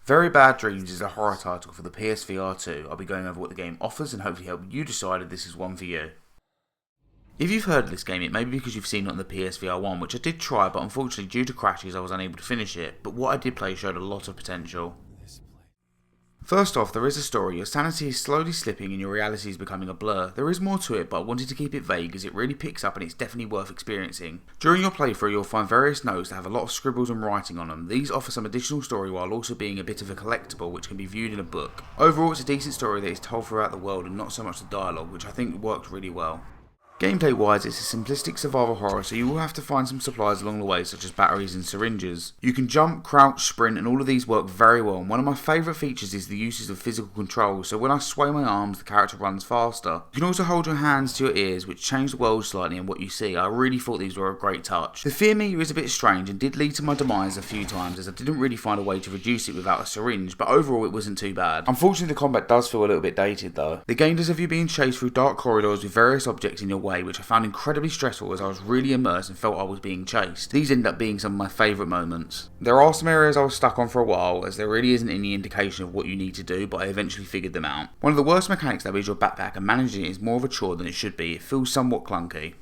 Very Bad Dreams is a horror title for the PSVR2. I'll be going over what the game offers and hopefully help you decide if this is one for you. If you've heard of this game, it may be because you've seen it on the PSVR1, which I did try, but unfortunately due to crashes I was unable to finish it, but what I did play showed a lot of potential. First off, there is a story. Your sanity is slowly slipping and your reality is becoming a blur. There is more to it, but I wanted to keep it vague as it really picks up and it's definitely worth experiencing. During your playthrough, you'll find various notes that have a lot of scribbles and writing on them. These offer some additional story while also being a bit of a collectible which can be viewed in a book. Overall, it's a decent story that is told throughout the world and not so much the dialogue, which I think worked really well. Gameplay wise, it's a simplistic survival horror, so you will have to find some supplies along the way such as batteries and syringes. You can jump, crouch, sprint and all of these work very well, and one of my favourite features is the uses of physical controls, so when I sway my arms the character runs faster. You can also hold your hands to your ears which change the world slightly and what you see. I really thought these were a great touch. The fear meter is a bit strange and did lead to my demise a few times as I didn't really find a way to reduce it without a syringe, but overall it wasn't too bad. Unfortunately the combat does feel a little bit dated though. The game does have you being chased through dark corridors with various objects in your way, which I found incredibly stressful as I was really immersed and felt I was being chased. These end up being some of my favourite moments. There are some areas I was stuck on for a while as there really isn't any indication of what you need to do, but I eventually figured them out. One of the worst mechanics though is your backpack, and managing it is more of a chore than it should be. It feels somewhat clunky.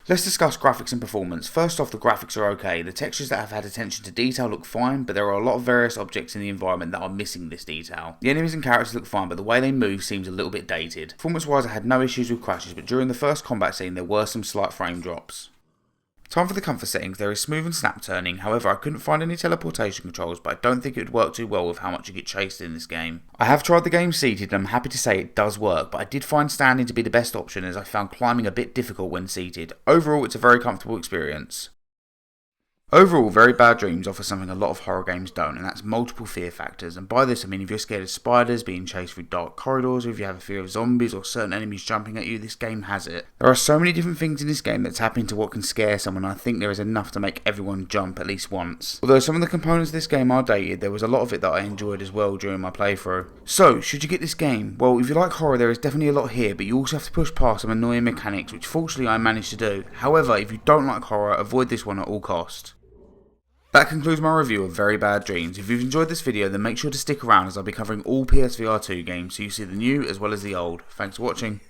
Let's discuss graphics and performance. First off, the graphics are okay. The textures that have had attention to detail look fine, but there are a lot of various objects in the environment that are missing this detail. The enemies and characters look fine, but the way they move seems a little bit dated. Performance wise, I had no issues with crashes, but during the first combat scene there were some slight frame drops. Time for the comfort settings. There is smooth and snap turning, however I couldn't find any teleportation controls, but I don't think it would work too well with how much you get chased in this game. I have tried the game seated and I'm happy to say it does work, but I did find standing to be the best option as I found climbing a bit difficult when seated. Overall it's a very comfortable experience. Overall, Very Bad Dreams offers something a lot of horror games don't, and that's multiple fear factors, and by this I mean if you're scared of spiders, being chased through dark corridors, or if you have a fear of zombies or certain enemies jumping at you, this game has it. There are so many different things in this game that tap into what can scare someone, and I think there is enough to make everyone jump at least once. Although some of the components of this game are dated, there was a lot of it that I enjoyed as well during my playthrough. So, should you get this game? Well, if you like horror there is definitely a lot here, but you also have to push past some annoying mechanics, which fortunately I managed to do. However, if you don't like horror, avoid this one at all cost. That concludes my review of Very Bad Dreams. If you've enjoyed this video then make sure to stick around as I'll be covering all PSVR2 games so you see the new as well as the old. Thanks for watching.